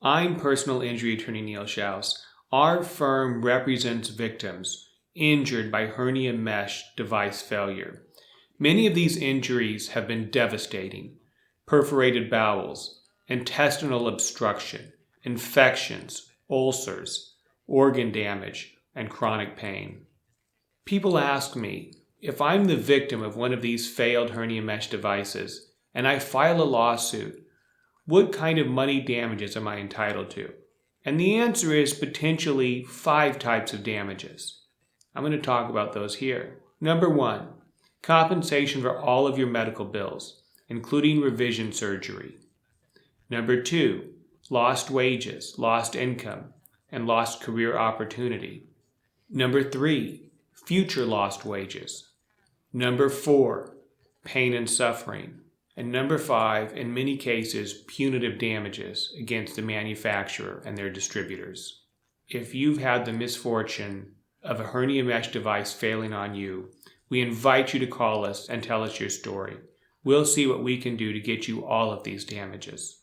I'm personal injury attorney Neil Shouse. Our firm represents victims injured by hernia mesh device failure. Many of these injuries have been devastating: perforated bowels, intestinal obstruction, infections, ulcers, organ damage, and chronic pain. People ask me, if I'm the victim of one of these failed hernia mesh devices and I file a lawsuit, what kind of money damages am I entitled to? And the answer is potentially 5 types of damages. I'm going to talk about those here. Number 1, compensation for all of your medical bills, including revision surgery. Number 2, lost wages, lost income, and lost career opportunity. Number 3, future lost wages. Number 4, pain and suffering. And number 5, in many cases, punitive damages against the manufacturer and their distributors. If you've had the misfortune of a hernia mesh device failing on you, we invite you to call us and tell us your story. We'll see what we can do to get you all of these damages.